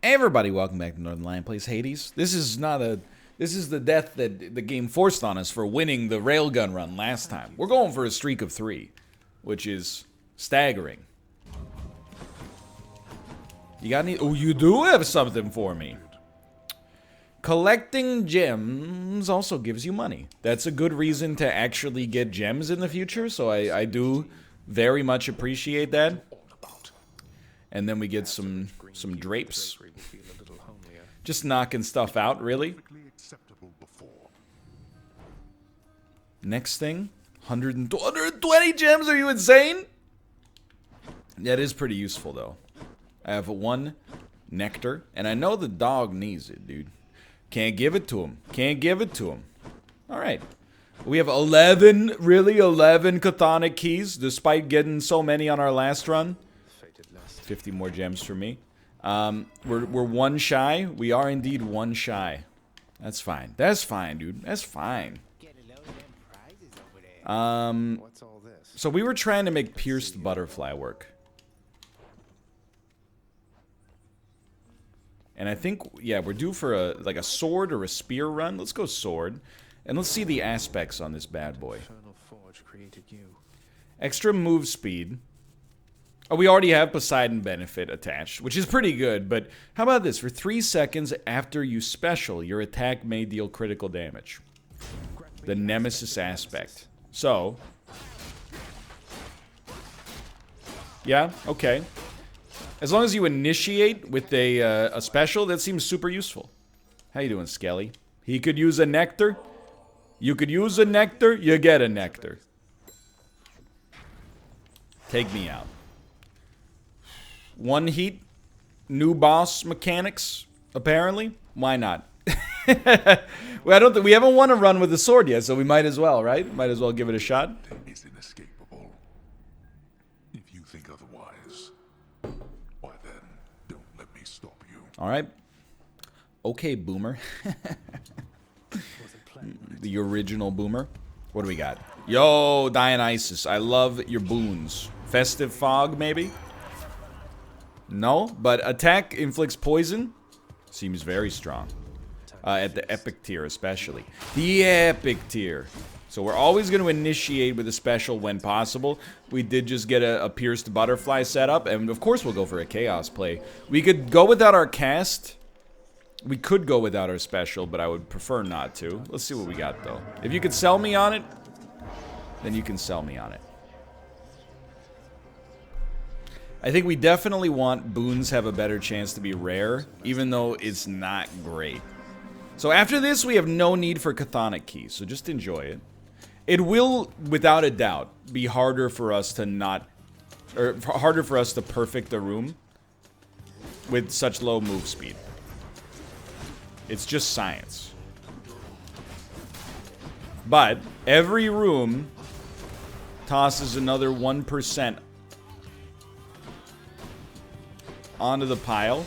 Everybody, welcome back to Northernlion Plays Hades. This is the death that the game forced on us for winning the railgun run last time. We're going for a streak of 3, which is staggering. You got any? Oh, you do have something for me. Collecting gems also gives you money. That's a good reason to actually get gems in the future, so I do very much appreciate that. And then we get some drapes. Just knocking stuff out, really. Next thing, 120 gems, are you insane? That is pretty useful, though. I have 1 nectar, and I know the dog needs it, dude. Can't give it to him. Can't give it to him. Alright. We have 11, really 11 chthonic keys, despite getting so many on our last run. 50 more gems for me. We're 1 shy. We are indeed 1 shy. That's fine. That's fine, dude. That's fine. So we were trying to make pierced butterfly work. And I think, yeah, we're due for a sword or a spear run. Let's go sword. And let's see the aspects on this bad boy. Extra move speed. Oh, we already have Poseidon benefit attached, which is pretty good, but how about this? For 3 seconds after you special, your attack may deal critical damage. The Nemesis aspect. So. Yeah, okay. As long as you initiate with a special, that seems super useful. How you doing, Skelly? He could use a nectar. You could use a nectar, you get a nectar. Take me out. 1 heat, new boss mechanics, apparently. Why not? Well, I don't think we haven't won a run with the sword yet, so we might as well, right? Might as well give it a shot. Is inescapable. If you think otherwise, why then don't let me stop you. All right. Okay, boomer. The original boomer. What do we got? Yo, Dionysus. I love your boons. Festive fog, maybe? No, but attack inflicts poison. Seems very strong. At the epic tier, especially. The epic tier. So we're always going to initiate with a special when possible. We did just get a pierced butterfly set up, and of course we'll go for a chaos play. We could go without our cast. We could go without our special, but I would prefer not to. Let's see what we got, though. If you could sell me on it, then you can sell me on it. I think we definitely want boons have a better chance to be rare, even though it's not great. So after this, we have no need for chthonic keys, so just enjoy it. It will, without a doubt, be harder for us to not... or harder for us to perfect the room with such low move speed. It's just science. But every room tosses another 1% onto the pile,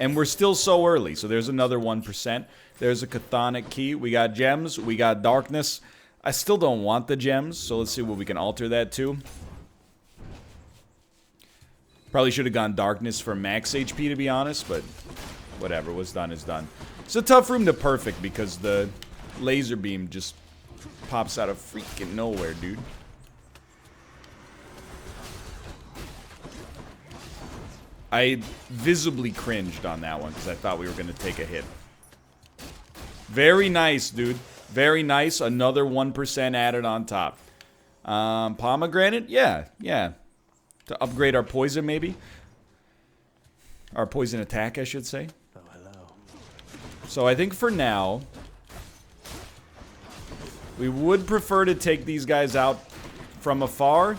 and we're still so early, so there's another 1%. There's a chthonic key. We got gems. We got darkness. I still don't want the gems, so let's see what we can alter that to. Probably should have gone darkness for max HP, to be honest, but whatever. What's done is done. It's a tough room to perfect because the laser beam just pops out of freaking nowhere, dude. I visibly cringed on that one because I thought we were going to take a hit. Very nice, dude. Very nice. Another 1% added on top. Pomegranate? Yeah, yeah. To upgrade our poison, maybe? Our poison attack, I should say. Oh, hello. So I think for now, we would prefer to take these guys out from afar.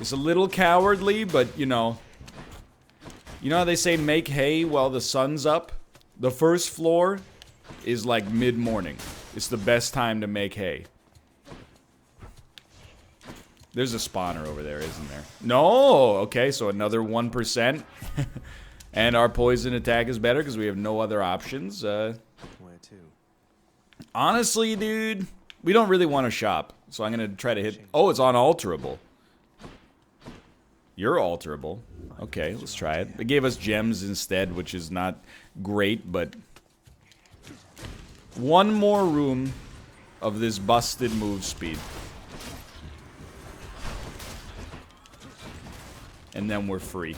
It's a little cowardly, but, you know how they say make hay while the sun's up? The first floor is like mid-morning. It's the best time to make hay. There's a spawner over there, isn't there? No! Okay, so another 1%. And our poison attack is better because we have no other options. Where to? Honestly, dude, we don't really want to shop. So I'm going to try to hit... Oh, it's unalterable. You're alterable. Okay, let's try it. It gave us gems instead, which is not great, but... One more room of this busted move speed. And then we're free.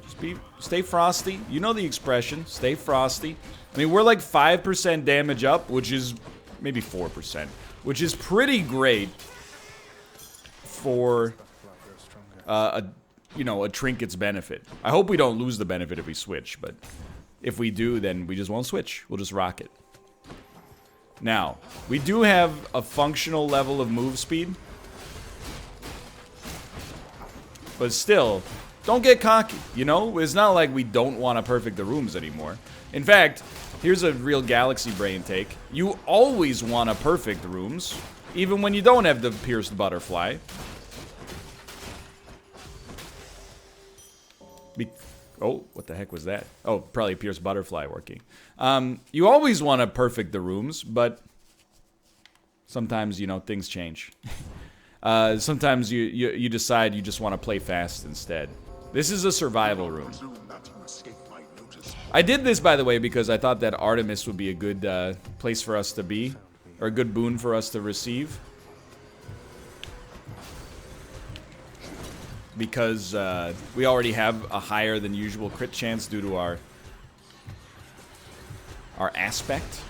Just stay frosty. You know the expression. Stay frosty. I mean, we're like 5% damage up, which is maybe 4%, which is pretty great for a trinket's benefit. I hope we don't lose the benefit if we switch, but if we do, then we just won't switch. We'll just rock it. Now, we do have a functional level of move speed. But still, don't get cocky, you know? It's not like we don't want to perfect the rooms anymore. In fact, here's a real galaxy brain take. You always want to perfect the rooms, even when you don't have the pierced butterfly. Oh, what the heck was that? Oh, probably pierced butterfly working. You always want to perfect the rooms, but sometimes, you know, things change. Sometimes you decide you just want to play fast instead. This is a survival room. I did this, by the way, because I thought that Artemis would be a good place for us to be, or a good boon for us to receive. Because we already have a higher than usual crit chance due to our aspect.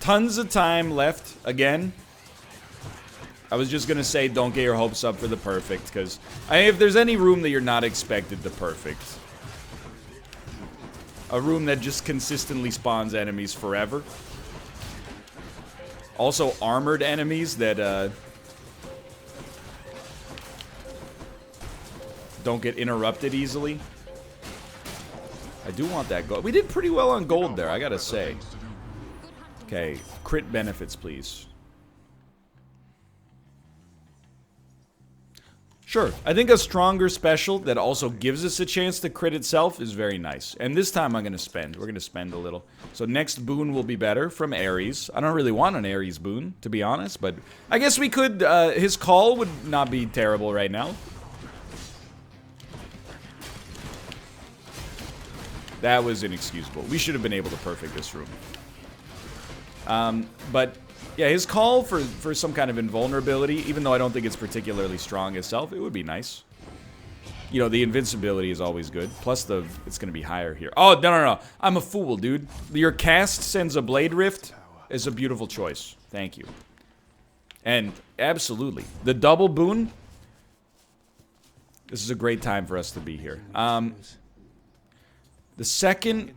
Tons of time left, again. I was just gonna say, don't get your hopes up for the perfect, because if there's any room that you're not expected to perfect, a room that just consistently spawns enemies forever. Also, armored enemies that don't get interrupted easily. I do want that gold. We did pretty well on gold there, I gotta say. Okay, crit benefits, please. Sure, I think a stronger special that also gives us a chance to crit itself is very nice. And this time I'm going to spend. We're going to spend a little. So next boon will be better from Ares. I don't really want an Ares boon, to be honest, but I guess we could, his call would not be terrible right now. That was inexcusable. We should have been able to perfect this room. But yeah, his call for some kind of invulnerability, even though I don't think it's particularly strong itself, it would be nice. You know, the invincibility is always good. Plus it's going to be higher here. Oh, no. I'm a fool, dude. Your cast sends a Blade Rift is a beautiful choice. Thank you. And absolutely. The double boon. This is a great time for us to be here. The second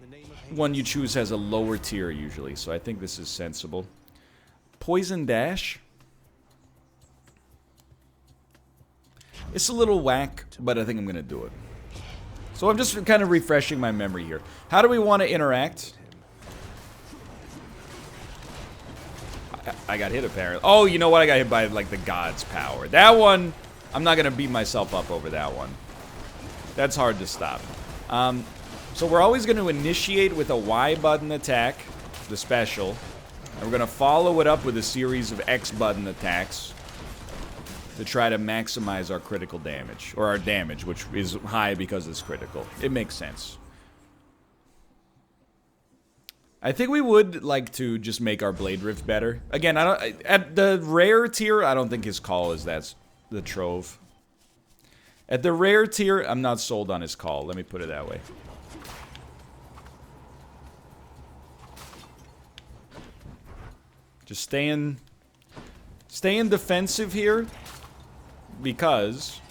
one you choose has a lower tier usually, so I think this is sensible. Poison Dash. It's a little whack, but I think I'm going to do it. So I'm just kind of refreshing my memory here. How do we want to interact? I got hit apparently. Oh, you know what? I got hit by like the god's power. That one, I'm not going to beat myself up over that one. That's hard to stop. So we're always going to initiate with a Y button attack, the special. And we're going to follow it up with a series of X button attacks to try to maximize our critical damage. Or our damage, which is high because it's critical. It makes sense. I think we would like to just make our Blade Rift better. Again, at the rare tier, I don't think his call is that's the trove. At the rare tier, I'm not sold on his call. Let me put it that way. Just staying defensive here because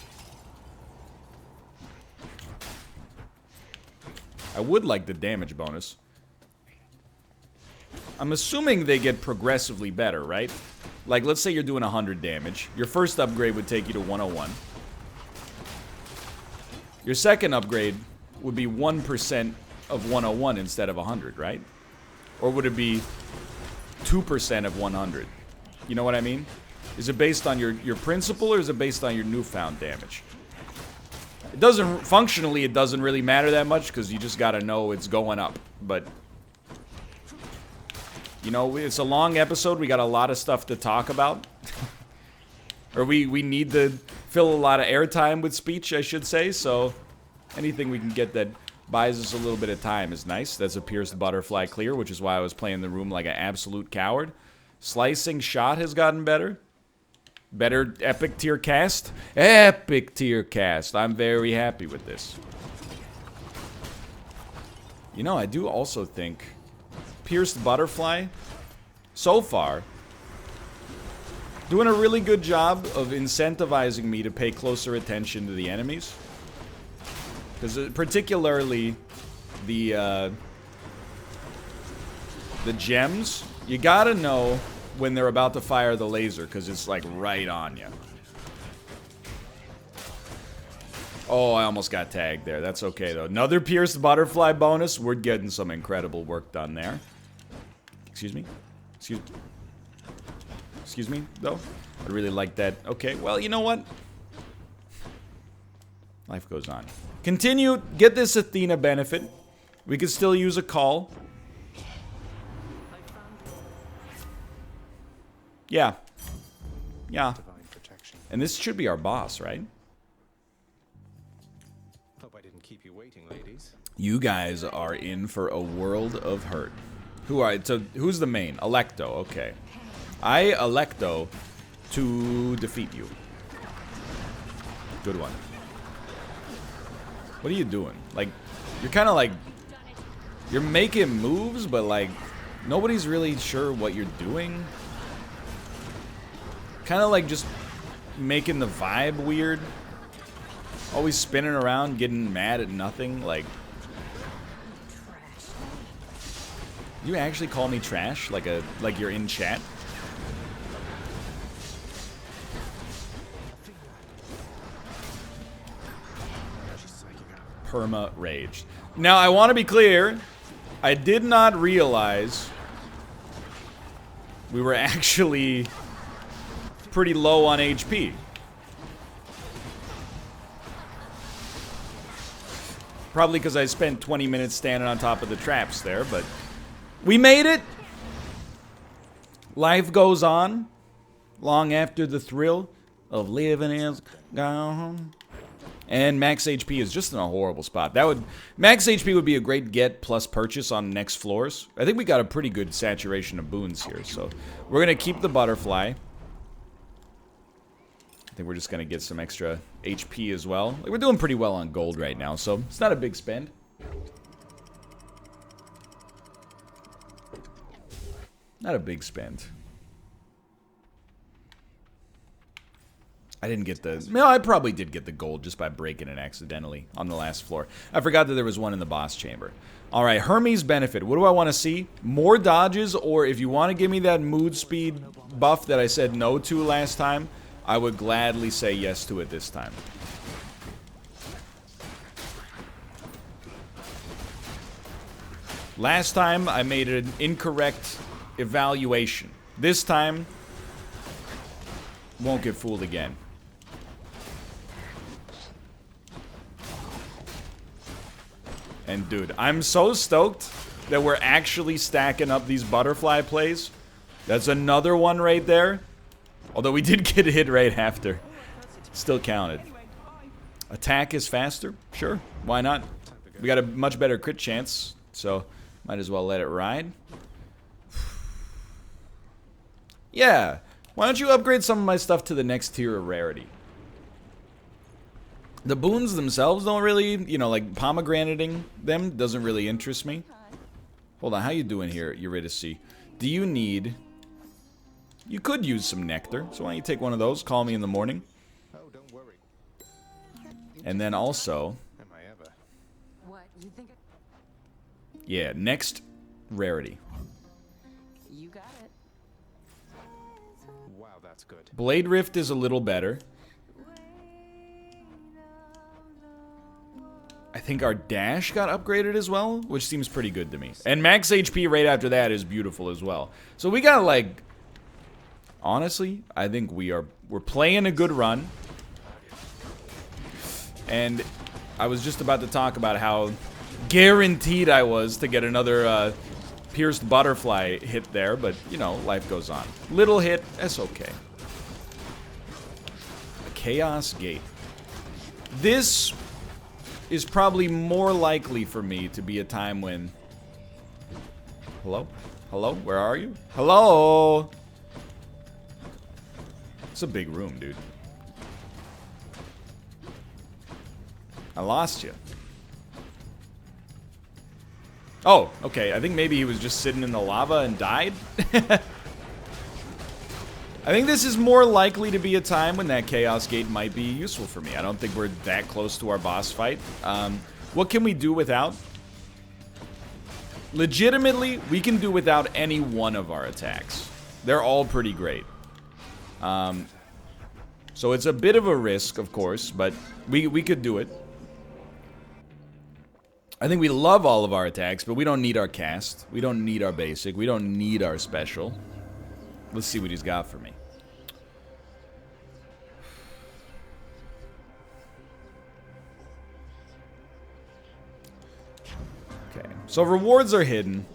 I would like the damage bonus. I'm assuming they get progressively better, right? Like, let's say you're doing 100 damage. Your first upgrade would take you to 101. Your second upgrade would be 1% of 101 instead of 100, right? Or would it be 2% of 100? You know what I mean? Is it based on your principal, or is it based on your newfound damage? It doesn't, functionally, it doesn't really matter that much, because you just gotta know it's going up, but You know, it's a long episode. We got a lot of stuff to talk about. Or we need to fill a lot of airtime with speech, I should say. So anything we can get that buys us a little bit of time is nice. That's a pierced butterfly clear, which is why I was playing the room like an absolute coward. Slicing shot has gotten better. Better epic tier cast. Epic tier cast. I'm very happy with this. You know, I do also think pierced butterfly, so far, doing a really good job of incentivizing me to pay closer attention to the enemies. Because particularly the gems, you gotta know when they're about to fire the laser, because it's like right on you. Oh, I almost got tagged there. That's okay, though. Another pierced butterfly bonus. We're getting some incredible work done there. Excuse me? Excuse me, though? I really like that. Okay, well, you know what? Life goes on. Continue. Get this Athena benefit. We could still use a call. Yeah. Yeah. And this should be our boss, right? Hope I didn't keep you waiting, ladies. You guys are in for a world of hurt. Who's the main? Electo, okay. I electo to defeat you. Good one. What are you doing? Like, you're kind of like, you're making moves, but like, nobody's really sure what you're doing. Kind of like just making the vibe weird. Always spinning around, getting mad at nothing, like... You actually call me trash? Like you're in chat? Perma raged. Now, I want to be clear. I did not realize we were actually pretty low on HP. Probably because I spent 20 minutes standing on top of the traps there, but we made it. Life goes on long after the thrill of living is gone. And max HP is just in a horrible spot. Max HP would be a great get plus purchase on next floors. I think we got a pretty good saturation of boons here, so we're gonna keep the butterfly. I think we're just gonna get some extra HP as well. Like, we're doing pretty well on gold right now, so it's not a big spend. Not a big spend. I didn't get the... No, I probably did get the gold just by breaking it accidentally on the last floor. I forgot that there was one in the boss chamber. Alright, Hermes benefit. What do I want to see? More dodges, or if you want to give me that mood speed buff that I said no to last time, I would gladly say yes to it this time. Last time, I made an incorrect evaluation. This time, won't get fooled again. And dude, I'm so stoked that we're actually stacking up these butterfly plays. That's another one right there. Although we did get hit right after. Still counted. Attack is faster? Sure, why not? We got a much better crit chance, so might as well let it ride. Yeah, why don't you upgrade some of my stuff to the next tier of rarity? The boons themselves don't really, you know, like pomegranating them doesn't really interest me. Hold on, how you doing here, Eurydice? Do you need... You could use some nectar, so why don't you take one of those, call me in the morning. Oh, don't worry. And then also... Am I ever? What, you think Yeah, next rarity. you got it? Wow, that's good. Blade Rift is a little better. I think our dash got upgraded as well, which seems pretty good to me. And max HP right after that is beautiful as well. So we got like... Honestly, I think we're playing a good run. And I was just about to talk about how guaranteed I was to get another pierced butterfly hit there, but, you know, life goes on. Little hit, that's okay. A Chaos Gate. This is probably more likely for me to be a time when... Hello? Hello? Where are you? Hello? It's a big room, dude. I lost you. Oh, okay. I think maybe he was just sitting in the lava and died. I think this is more likely to be a time when that Chaos Gate might be useful for me. I don't think we're that close to our boss fight. What can we do without? Legitimately, we can do without any one of our attacks. They're all pretty great. So it's a bit of a risk, of course, but we could do it. I think we love all of our attacks, but we don't need our cast. We don't need our basic. We don't need our special. Let's see what he's got for me. Okay, so rewards are hidden,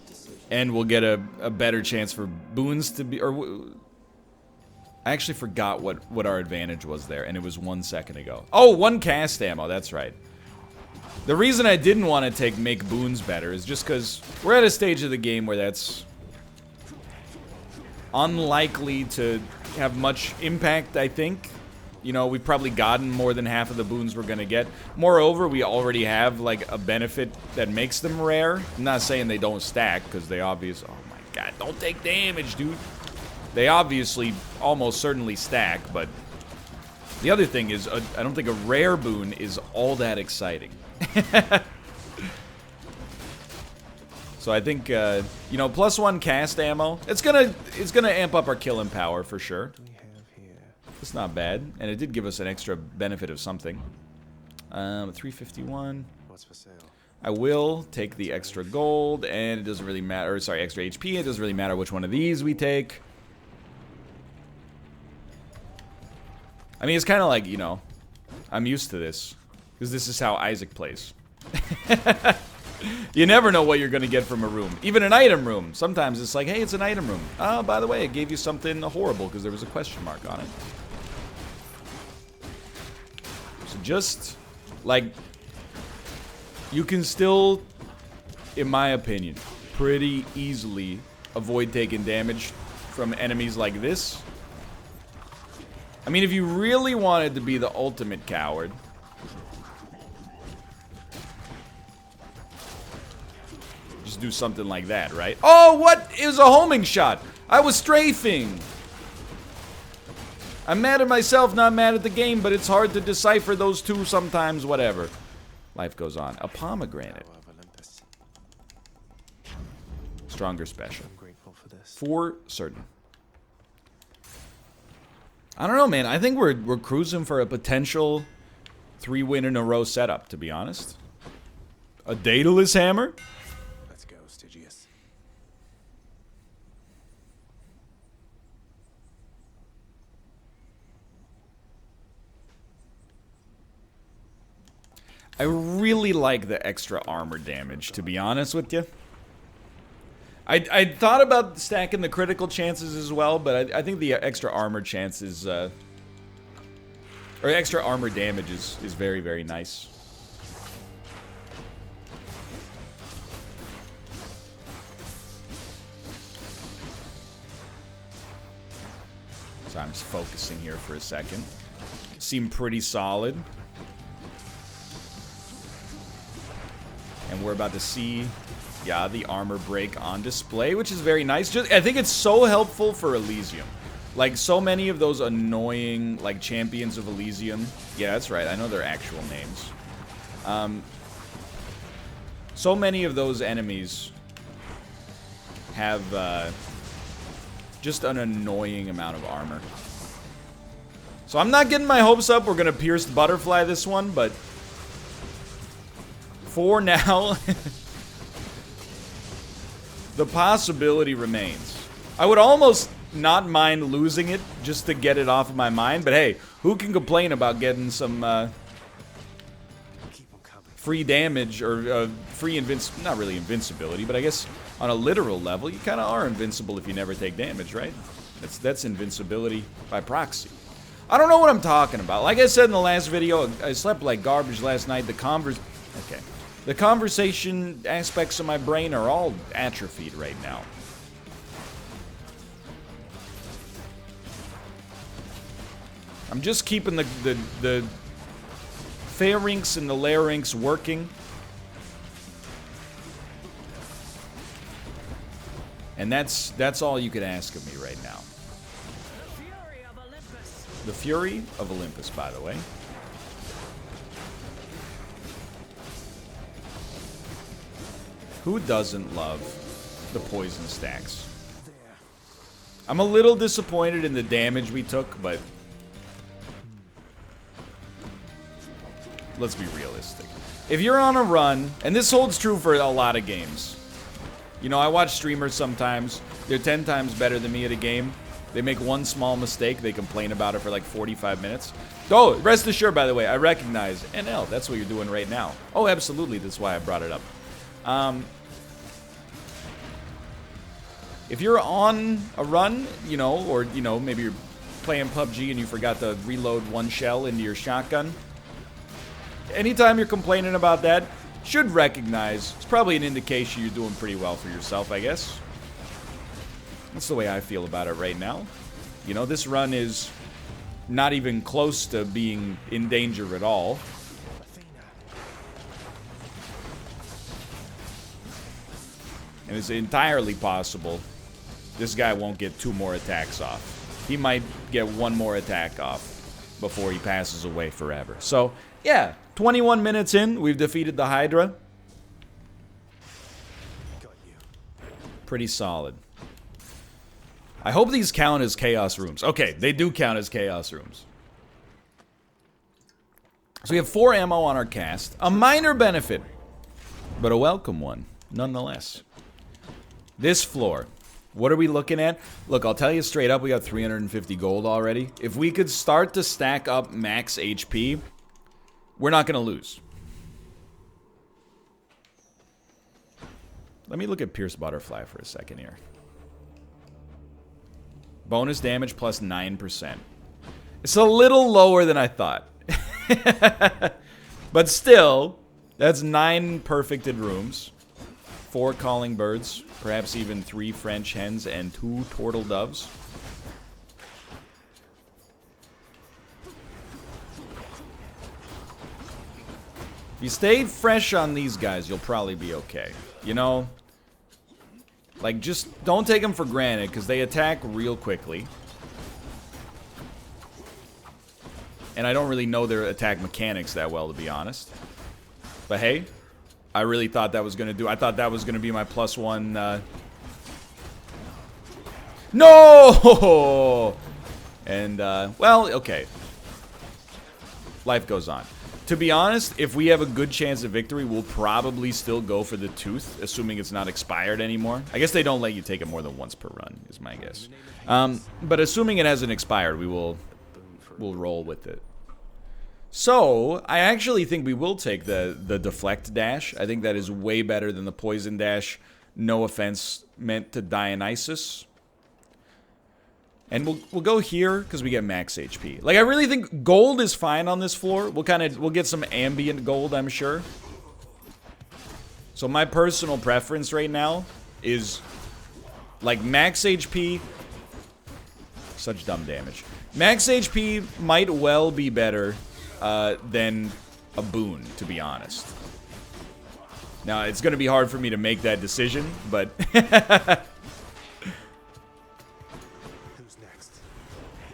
and we'll get a better chance for boons to be... I actually forgot what our advantage was there, and it was 1 second ago. Oh, 1 cast ammo, that's right. The reason I didn't want to make boons better is just because we're at a stage of the game where that's unlikely to have much impact, I think. You know, we've probably gotten more than half of the boons we're going to get. Moreover, we already have, like, a benefit that makes them rare. I'm not saying they don't stack, because they obviously... Oh my god, don't take damage, dude. They obviously almost certainly stack, but... The other thing is, I don't think a rare boon is all that exciting. So I think, you know, +1 cast ammo. It's gonna amp up our killing power for sure. It's not bad, and it did give us an extra benefit of something. 351. What's for sale? I will take the extra gold, and it doesn't really matter. Or, sorry, extra HP. It doesn't really matter which one of these we take. I mean, it's kind of like, you know, I'm used to this. Because this is how Isaac plays. You never know what you're going to get from a room. Even an item room. Sometimes it's like, hey, it's an item room. Oh, by the way, it gave you something horrible because there was a question mark on it. So just, like, you can still, in my opinion, pretty easily avoid taking damage from enemies like this. I mean, if you really wanted to be the ultimate coward... Just do something like that, right? Oh, what? It was a homing shot. I was strafing. I'm mad at myself, not mad at the game, but it's hard to decipher those two sometimes, whatever. Life goes on. A pomegranate. Stronger special. I'm grateful for this. For certain. I don't know, man. I think we're cruising for a potential 3-win-in-a-row setup, to be honest. A Daedalus hammer? Let's go, Stygius. I really like the extra armor damage, to be honest with you. I thought about stacking the critical chances as well, but I think the extra armor chances, or extra armor damage is very, very nice. So I'm just focusing here for a second. Seem pretty solid. And we're about to see, yeah, the armor break on display, which is very nice. I think it's so helpful for Elysium. Like, so many of those annoying, like, champions of Elysium. Yeah, that's right. I know their actual names. So many of those enemies have just an annoying amount of armor. So I'm not getting my hopes up. We're going to pierced butterfly this one, but for now, the possibility remains. I would almost not mind losing it just to get it off of my mind, but hey, who can complain about getting some free damage or free not really invincibility, but I guess on a literal level, you kind of are invincible if you never take damage, right? That's invincibility by proxy. I don't know what I'm talking about. Like I said in the last video, I slept like garbage last night. The conversation aspects of my brain are all atrophied right now. I'm just keeping the pharynx and the larynx working. And that's all you could ask of me right now. The Fury of Olympus, by the way. Who doesn't love the poison stacks? I'm a little disappointed in the damage we took, but let's be realistic. If you're on a run, and this holds true for a lot of games. You know, I watch streamers sometimes. They're 10 times better than me at a game. They make one small mistake, they complain about it for like 45 minutes. Oh, rest assured, by the way, I recognize NL. That's what you're doing right now. Oh, absolutely, that's why I brought it up. If you're on a run, you know, or, you know, maybe you're playing PUBG and you forgot to reload one shell into your shotgun, anytime you're complaining about that, should recognize it's probably an indication you're doing pretty well for yourself, I guess. That's the way I feel about it right now. You know, this run is not even close to being in danger at all. And it's entirely possible this guy won't get 2 more attacks off. He might get 1 more attack off before he passes away forever. So, yeah, 21 minutes in, we've defeated the HYDRA. Pretty solid. I hope these count as chaos rooms. Okay, they do count as chaos rooms. So we have 4 ammo on our cast. A minor benefit, but a welcome one, nonetheless. This floor, what are we looking at? Look, I'll tell you straight up, we got 350 gold already. If we could start to stack up max HP, we're not going to lose. Let me look at Pierce Butterfly for a second here. Bonus damage plus 9%. It's a little lower than I thought. But still, that's 9 perfected rooms. 4 calling birds. Perhaps even 3 French hens and 2 turtle doves. If you stayed fresh on these guys, you'll probably be okay. You know? Like, just don't take them for granted, because they attack real quickly. And I don't really know their attack mechanics that well, to be honest. But hey, I really thought that was going to do... I thought that was going to be my +1... No! And, well, okay. Life goes on. To be honest, if we have a good chance of victory, we'll probably still go for the tooth, assuming it's not expired anymore. I guess they don't let you take it more than once per run, is my guess. But assuming it hasn't expired, we'll roll with it. So, I actually think we will take the deflect dash. I think that is way better than the poison dash. No offense meant to Dionysus. And we'll go here because we get max HP. Like, I really think gold is fine on this floor. We'll get some ambient gold, I'm sure. So my personal preference right now is like max HP. Such dumb damage. Max HP might well be better than a boon, to be honest. Now, it's going to be hard for me to make that decision, but...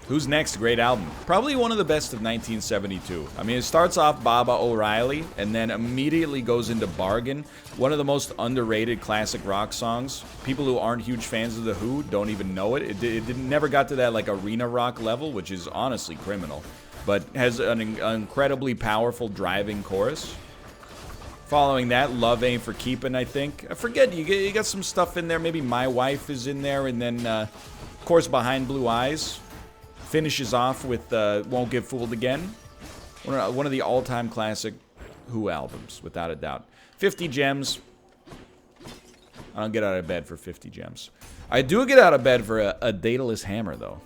Who's Next? Great album. Probably one of the best of 1972. I mean, it starts off Baba O'Reilly and then immediately goes into Bargain. One of the most underrated classic rock songs. People who aren't huge fans of The Who don't even know it. It never got to that like arena rock level, which is honestly criminal. But has an incredibly powerful driving chorus. Following that, Love Ain't For Keepin', I think. I forget, you got some stuff in there. Maybe My Wife is in there. And then, of course, Behind Blue Eyes. Finishes off with Won't Get Fooled Again. One of the all-time classic Who albums, without a doubt. 50 gems. I don't get out of bed for 50 gems. I do get out of bed for a Daedalus hammer, though.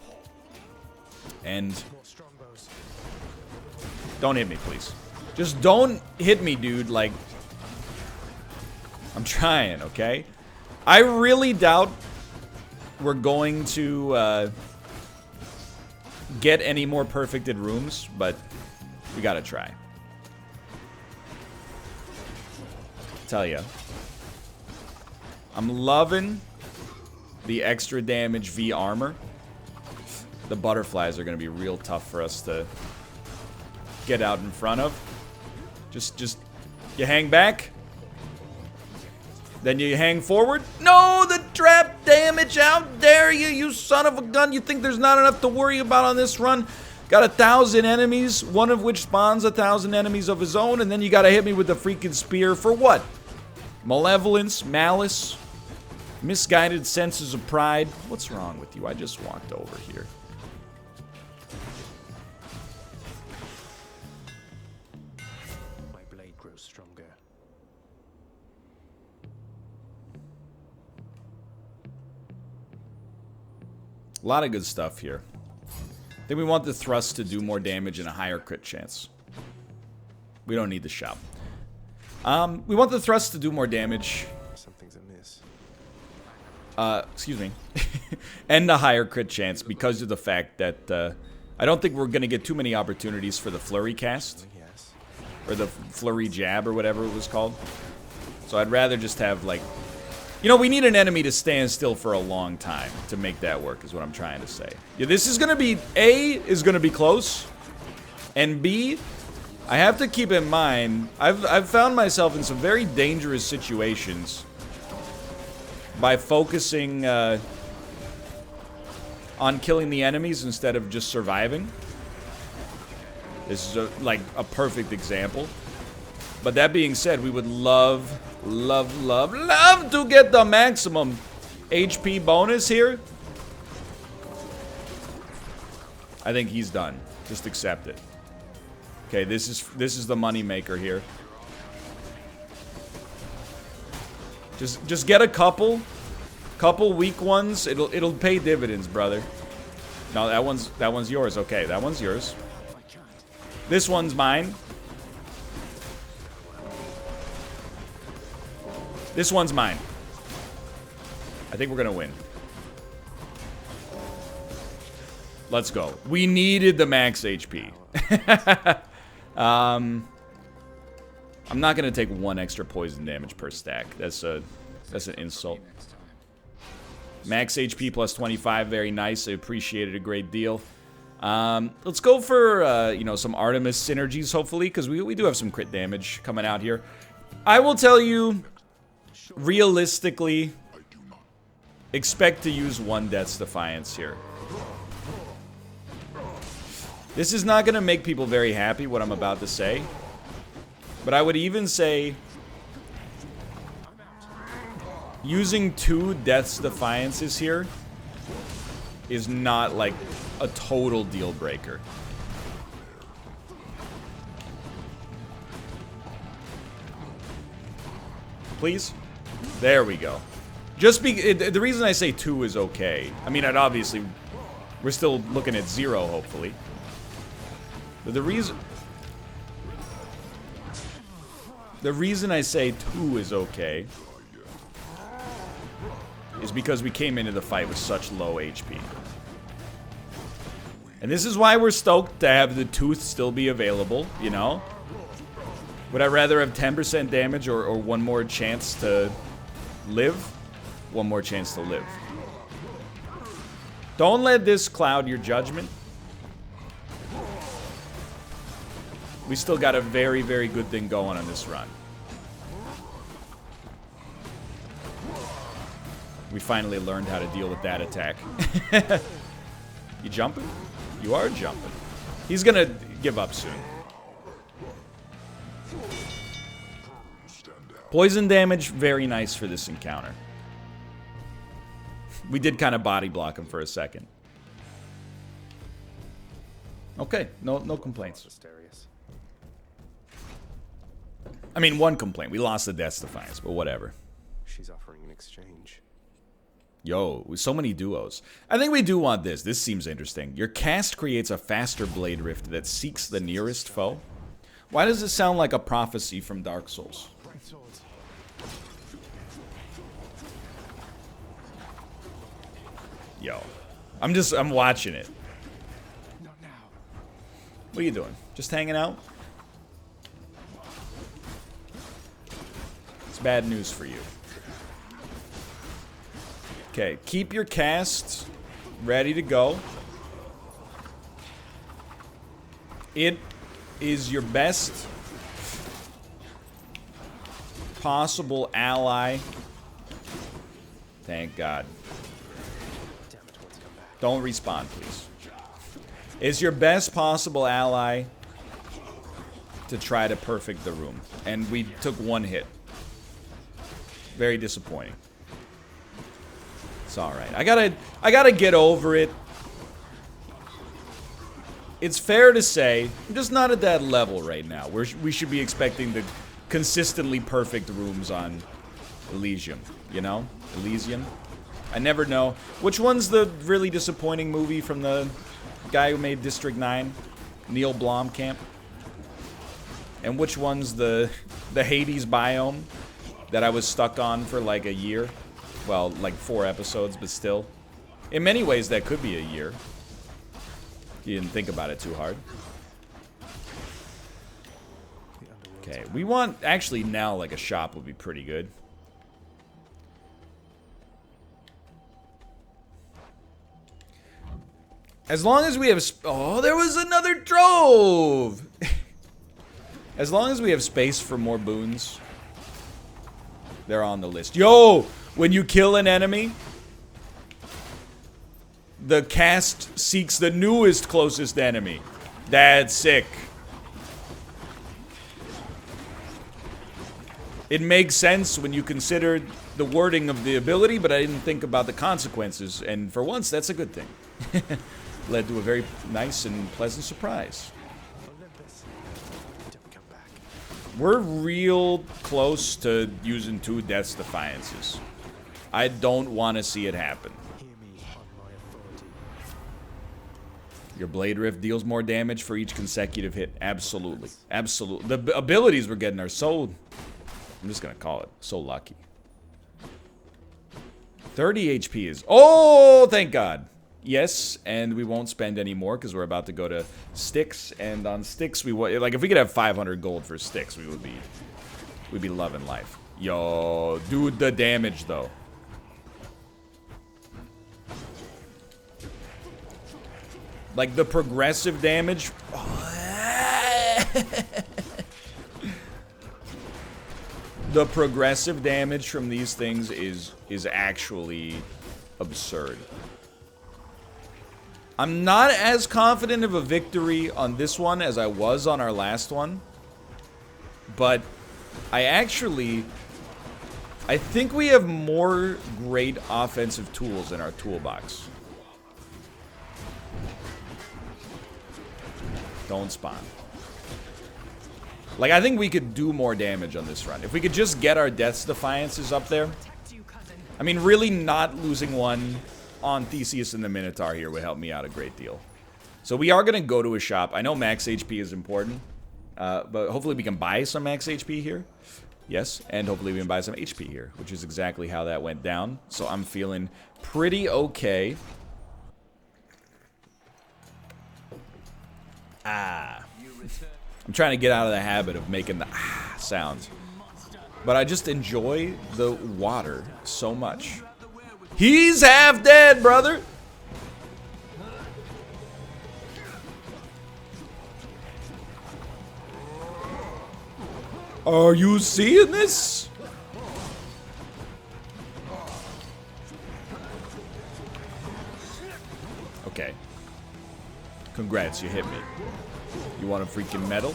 And... don't hit me, please. Just don't hit me, dude. Like... I'm trying, okay? I really doubt we're going to get any more perfected rooms, but we gotta try. Tell ya. I'm loving the extra damage V armor. The butterflies are gonna be real tough for us to get out in front of. Just you hang back. Then you hang forward. No, the trap damage. How dare you, you son of a gun. You think there's not enough to worry about on this run? Got 1,000 enemies, one of which spawns 1,000 enemies of his own, and then you gotta hit me with the freaking spear for what? Malevolence, malice, misguided senses of pride. What's wrong with you? I just walked over here. My blade grows stronger. A lot of good stuff here. I think we want the thrust to do more damage and a higher crit chance. We don't need the shop. We want the thrust to do more damage. Something's amiss. Excuse me. And a higher crit chance because of the fact that I don't think we're going to get too many opportunities for the flurry cast. Yes. Or the flurry jab or whatever it was called. So I'd rather just have like... you know, we need an enemy to stand still for a long time to make that work, is what I'm trying to say. Yeah, this is going to be... A, is going to be close. And B, I have to keep in mind, I've found myself in some very dangerous situations by focusing on killing the enemies instead of just surviving. This is like a perfect example. But that being said, we would love to get the maximum HP bonus here. I think he's done. Just accept it. Okay, this is the money maker here. Just get a couple weak ones. It'll pay dividends, brother. No, that one's yours. Okay, that one's yours. This one's mine. This one's mine. I think we're gonna win. Let's go. We needed the max HP. I'm not gonna take one extra poison damage per stack. That's an insult. Max HP plus 25, very nice. I appreciate it a great deal. Let's go for you know, some Artemis synergies, hopefully, because we do have some crit damage coming out here. I will tell you, realistically, expect to use one Death's Defiance here. This is not going to make people very happy, what I'm about to say. But I would even say using 2 Death's Defiances here is not like a total deal breaker. Please? There we go. Just the reason I say 2 is okay. I mean, obviously, we're still looking at 0, hopefully. But the reason I say 2 is okay is because we came into the fight with such low HP. And this is why we're stoked to have the tooth still be available, you know? Would I rather have 10% damage or one more chance to live? One more chance to live. Don't let this cloud your judgment. We still got a very, very good thing going on this run. We finally learned how to deal with that attack. You jumping? You are jumping. He's gonna give up soon. Poison damage, very nice for this encounter. We did kind of body block him for a second. Okay, no complaints. I mean, one complaint. We lost the Death's Defiance, but whatever. She's offering in exchange. Yo, with so many duos. I think we do want this. This seems interesting. Your cast creates a faster blade rift that seeks the nearest foe. Why does it sound like a prophecy from Dark Souls? Yo. I'm watching it. Not now. What are you doing? Just hanging out? It's bad news for you. Okay, keep your casts ready to go. It is your best possible ally. Thank God. Damn it, what's come back? Don't respawn, please. Is your best possible ally to try to perfect the room. And we took one hit. Very disappointing. It's alright. I gotta get over it. It's fair to say, I'm just not at that level right now. We should be expecting the consistently perfect rooms on Elysium. You know? Elysium. I never know. Which one's the really disappointing movie from the guy who made District 9? Neil Blomkamp? And which one's the Hades biome that I was stuck on for like a year? Well, like 4 episodes, but still. In many ways, that could be a year. You didn't think about it too hard. Okay, we want... Actually, now, like, a shop would be pretty good. As long as we have... Oh, there was another trove! As long as we have space for more boons, they're on the list. Yo! When you kill an enemy, the cast seeks the newest closest enemy. That's sick. It makes sense when you consider the wording of the ability, but I didn't think about the consequences. And for once, that's a good thing. Led to a very nice and pleasant surprise. Olympus, don't come back. We're real close to using 2 Death's Defiances. I don't want to see it happen. Hear me on my authority. Your Blade Rift deals more damage for each consecutive hit. Absolutely. Absolutely. The abilities we're getting are so... I'm just going to call it. So lucky. 30 HP is... Oh, thank God. Yes, and we won't spend any more because we're about to go to STYX. And on STYX, like, if we could have 500 gold for STYX, we'd be loving life. Yo, dude, the damage, though. Like, the progressive damage... The progressive damage from these things is actually absurd. I'm not as confident of a victory on this one as I was on our last one. But I think we have more great offensive tools in our toolbox. Don't spawn. Like, I think we could do more damage on this run. If we could just get our Death's Defiances up there. I mean, really not losing one on Theseus and the Minotaur here would help me out a great deal. So we are going to go to a shop. I know max HP is important. But hopefully we can buy some max HP here. Yes, and hopefully we can buy some HP here, which is exactly how that went down. So I'm feeling pretty okay. Ah. I'm trying to get out of the habit of making the ah sounds. But I just enjoy the water so much. He's half dead, brother! Are you seeing this? Okay. Congrats, you hit me. You want a freaking medal?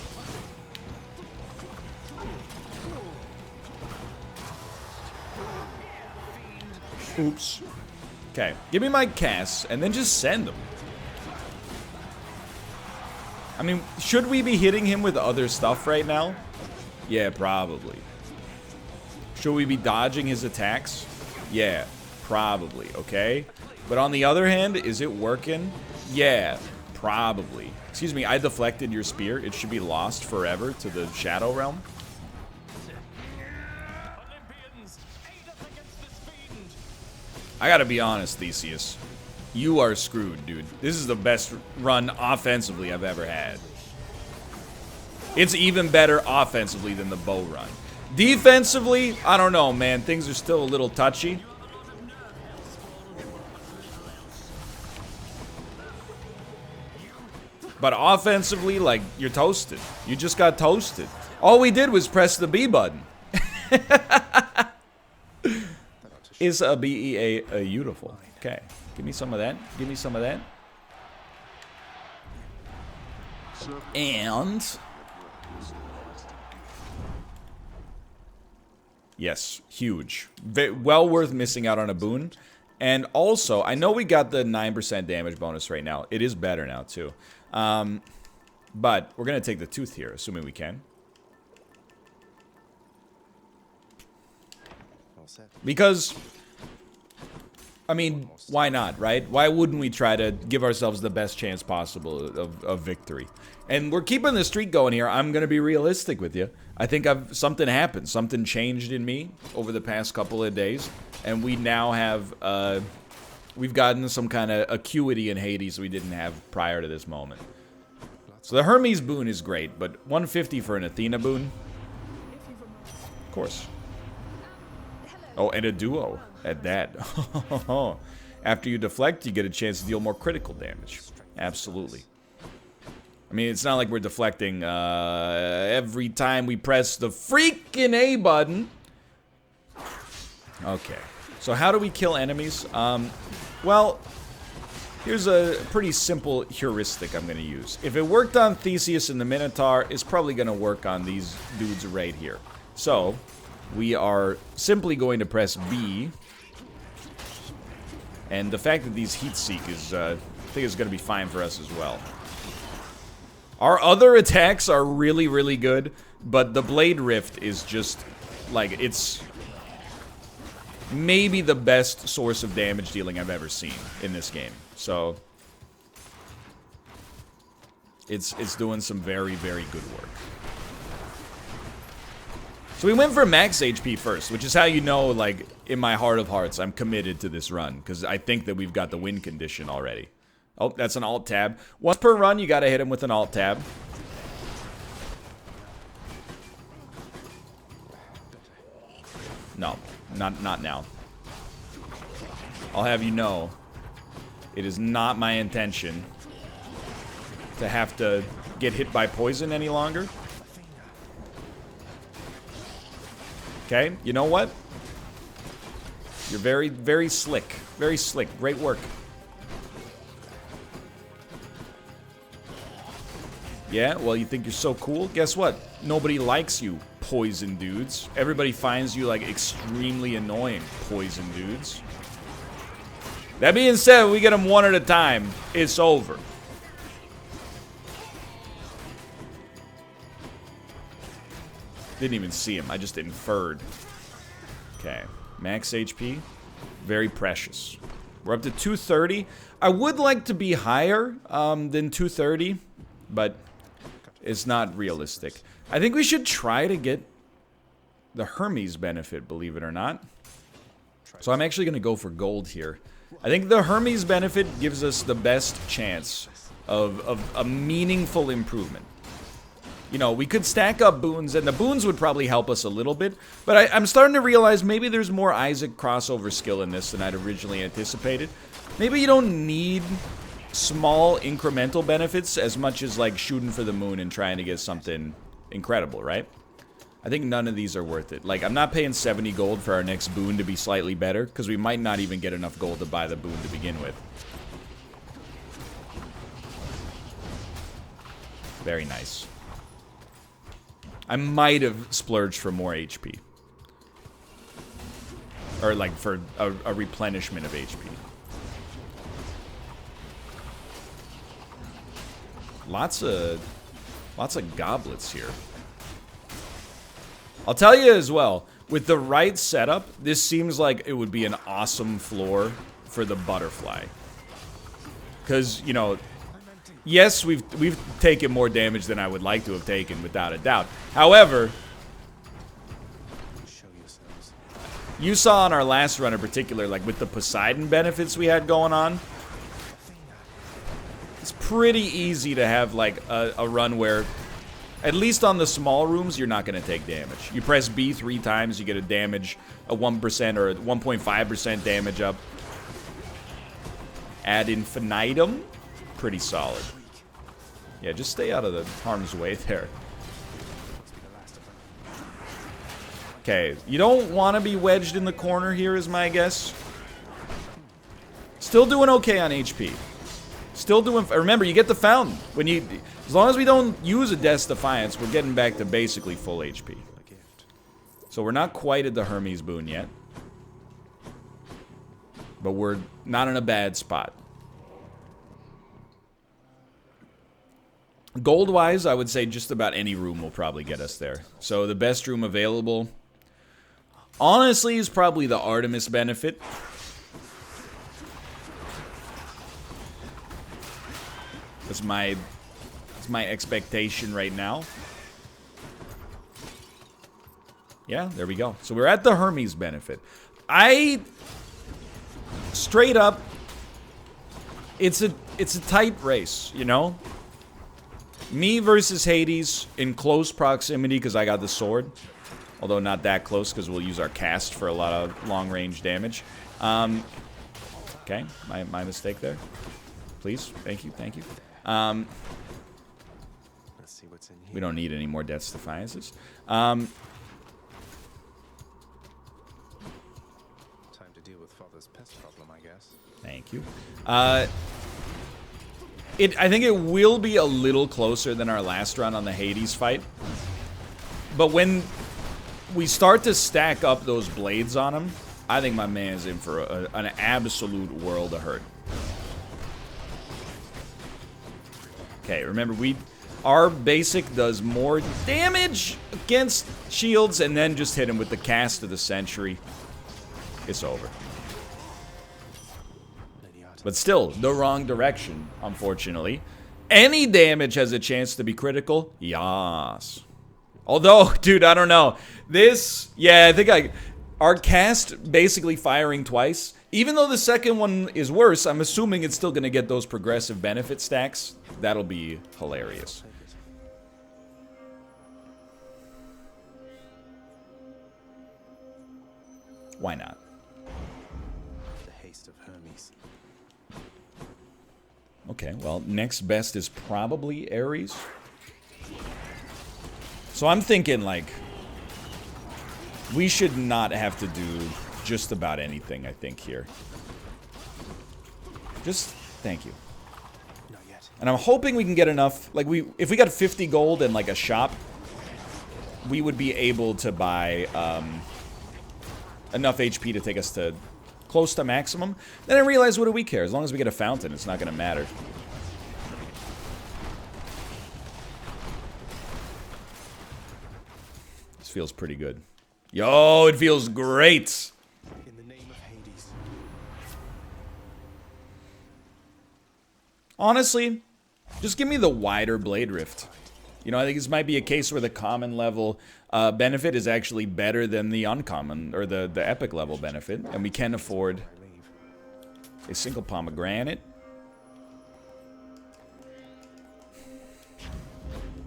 Oops. Okay, give me my casts and then just send them. I mean, should we be hitting him with other stuff right now? Yeah, probably. Should we be dodging his attacks? Yeah, probably, okay? But on the other hand, is it working? Yeah, probably. Excuse me, I deflected your spear. It should be lost forever to the Shadow Realm. I gotta be honest, Theseus. You are screwed, dude. This is the best run offensively I've ever had. It's even better offensively than the bow run. Defensively, I don't know, man. Things are still a little touchy. But offensively, like, you're toasted. You just got toasted. All we did was press the B button. Is a BEA beautiful? Okay. Give me some of that. Give me some of that. And... yes, huge. Well worth missing out on a boon. And also, I know we got the 9% damage bonus right now. It is better now, too. But we're going to take the tooth here, assuming we can. Because, I mean, why not, right? Why wouldn't we try to give ourselves the best chance possible of victory? And we're keeping the streak going here. I'm going to be realistic with you. I think something happened. Something changed in me over the past couple of days. And we now have, we've gotten some kind of acuity in Hades we didn't have prior to this moment. So the Hermes boon is great, but 150 for an Athena boon? Of course. Oh, and a duo at that. After you deflect, you get a chance to deal more critical damage. Absolutely. I mean, it's not like we're deflecting every time we press the freaking A button. Okay. So how do we kill enemies? Well, here's a pretty simple heuristic I'm going to use. If it worked on Theseus and the Minotaur, it's probably going to work on these dudes right here. So, we are simply going to press B. And the fact that these heat seek is, I think is going to be fine for us as well. Our other attacks are really, really good, but the Blade Rift is just, like, it's maybe the best source of damage dealing I've ever seen in this game. So, it's doing some very, very good work. So we went for max HP first, which is how you know, like, in my heart of hearts, I'm committed to this run, because I think that we've got the win condition already. Oh, that's an alt tab. Once per run, you gotta hit him with an alt tab. No, not now. I'll have you know, it is not my intention to have to get hit by poison any longer. Okay, you know what? You're very, very slick. Very slick. Great work. Yeah, well, you think you're so cool? Guess what? Nobody likes you, poison dudes. Everybody finds you, like, extremely annoying, poison dudes. That being said, we get them one at a time. It's over. Didn't even see him. I just inferred. Okay. Max HP. Very precious. We're up to 230. I would like to be higher than 230, but it's not realistic. I think we should try to get the Hermes benefit, believe it or not. So I'm actually going to go for gold here. I think the Hermes benefit gives us the best chance of a meaningful improvement. You know, we could stack up boons, and the boons would probably help us a little bit. But I'm starting to realize maybe there's more Isaac crossover skill in this than I'd originally anticipated. Maybe you don't need small incremental benefits as much as, like, shooting for the moon and trying to get something incredible, right? I think none of these are worth it. Like, I'm not paying 70 gold for our next boon to be slightly better, because we might not even get enough gold to buy the boon to begin with. Very nice. I might have splurged for more HP. Or, like, for a replenishment of HP. Lots of goblets here. I'll tell you as well, with the right setup, this seems like it would be an awesome floor for the butterfly. Because, you know, yes, we've taken more damage than I would like to have taken, without a doubt. However, Show yourselves. you saw on our last run in particular, like with the Poseidon benefits we had going on, it's pretty easy to have like a run where, at least on the small rooms, you're not going to take damage. You press B 3 times, you get a damage, a 1% or 1.5% damage up. Ad infinitum, pretty solid. Yeah, just stay out of the harm's way there. Okay, you don't want to be wedged in the corner here is my guess. Still doing okay on HP. Still doing, remember, you get the fountain. When you, as long as we don't use a Death's Defiance, we're getting back to basically full HP. So we're not quite at the Hermes boon yet. But we're not in a bad spot. Gold-wise, I would say just about any room will probably get us there. So the best room available, honestly, is probably the Artemis benefit. That's my expectation right now. Yeah, there we go. So we're at the Hermes benefit. Straight up, it's a tight race, you know? Me versus Hades in close proximity because I got the sword. Although not that close because we'll use our cast for a lot of long-range damage. Okay, my mistake there. Please, thank you, thank you. Let's see what's in here. We don't need any more Death's Defiances. Time to deal with Father's pest problem, I guess. Thank you. I think it will be a little closer than our last run on the Hades fight. But when we start to stack up those blades on him, I think my man's in for an absolute world of hurt. Okay, remember, our basic does more damage against shields, and then just hit him with the cast of the century. It's over. But still, the wrong direction, unfortunately. Any damage has a chance to be critical. Yas. Although, dude, I don't know. This, yeah, I think our cast basically firing twice. Even though the second one is worse, I'm assuming it's still going to get those progressive benefit stacks. That'll be hilarious. Why not? The haste of Hermes. Okay, well, next best is probably Ares. So I'm thinking, like, we should not have to do just about anything, I think, here. Just, thank you. Not yet. And I'm hoping we can get enough, like, if we got 50 gold and, like, a shop, we would be able to buy, enough HP to take us to close to maximum. Then I realized, what do we care? As long as we get a fountain, it's not going to matter. This feels pretty good. Yo, it feels great. In the name of Hades. Honestly, just give me the wider blade rift. You know, I think this might be a case where the common level benefit is actually better than the uncommon, or the epic level benefit, and we can afford a single pomegranate.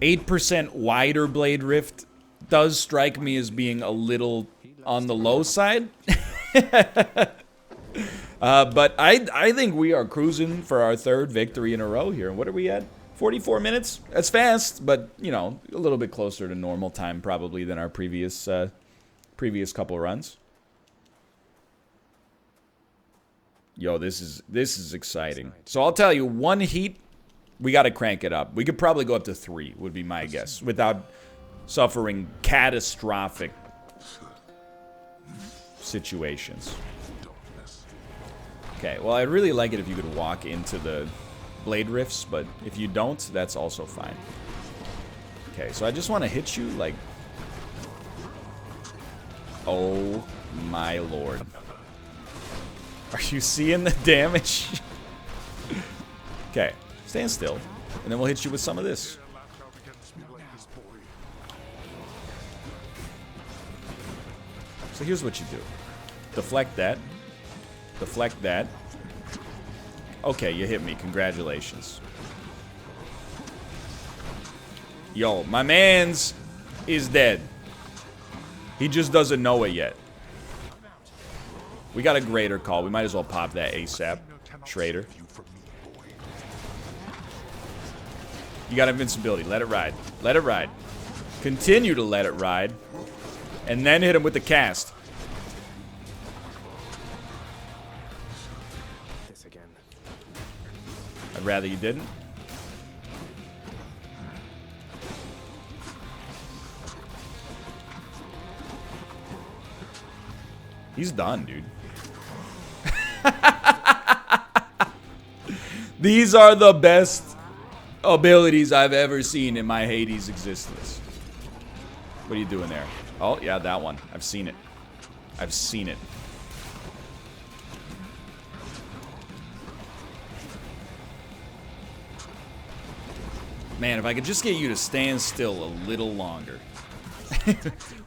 8% wider blade rift does strike me as being a little on the low side. But I think we are cruising for our third victory in a row here. What are we at? 44 minutes? That's fast, but, you know, a little bit closer to normal time probably than our previous couple runs. Yo, this is exciting. So I'll tell you, one heat, we got to crank it up. We could probably go up to 3, would be my guess, without suffering catastrophic situations. Okay, well, I'd really like it if you could walk into the blade rifts, but if you don't, that's also fine. Okay, so I just want to hit you, like... Oh my lord. Are you seeing the damage? Okay, stand still. And then we'll hit you with some of this. So here's what you do. Deflect that. Deflect that. Okay, you hit me. Congratulations. Yo, my man's is dead. He just doesn't know it yet. We got a greater call. We might as well pop that ASAP. Schrader. You got invincibility. Let it ride. Let it ride. Continue to let it ride. And then hit him with the cast. This again. I'd rather you didn't. He's done, dude. These are the best abilities I've ever seen in my Hades existence. What are you doing there? Oh, yeah, that one. I've seen it. I've seen it. Man, if I could just get you to stand still a little longer.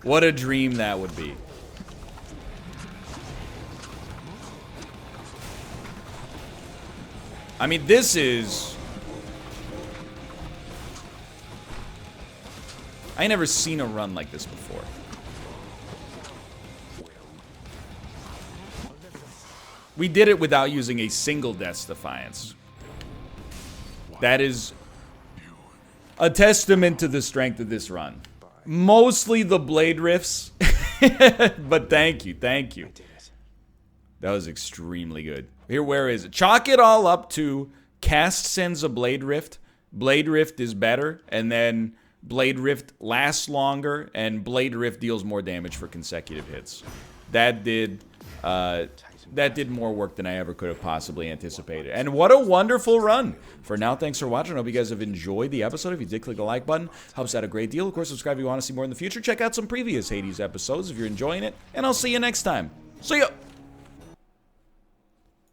What a dream that would be. I mean, this is... I ain't never seen a run like this before. We did it without using a single Death's Defiance. That is a testament to the strength of this run. Mostly the blade riffs. But thank you, thank you. That was extremely good. Here, where is it? Chalk it all up to cast sends a Blade Rift. Blade Rift is better, and then Blade Rift lasts longer, and Blade Rift deals more damage for consecutive hits. That did more work than I ever could have possibly anticipated. And what a wonderful run. For now, thanks for watching. I hope you guys have enjoyed the episode. If you did, click the like button. Helps out a great deal. Of course, subscribe if you want to see more in the future. Check out some previous Hades episodes if you're enjoying it. And I'll see you next time. See ya!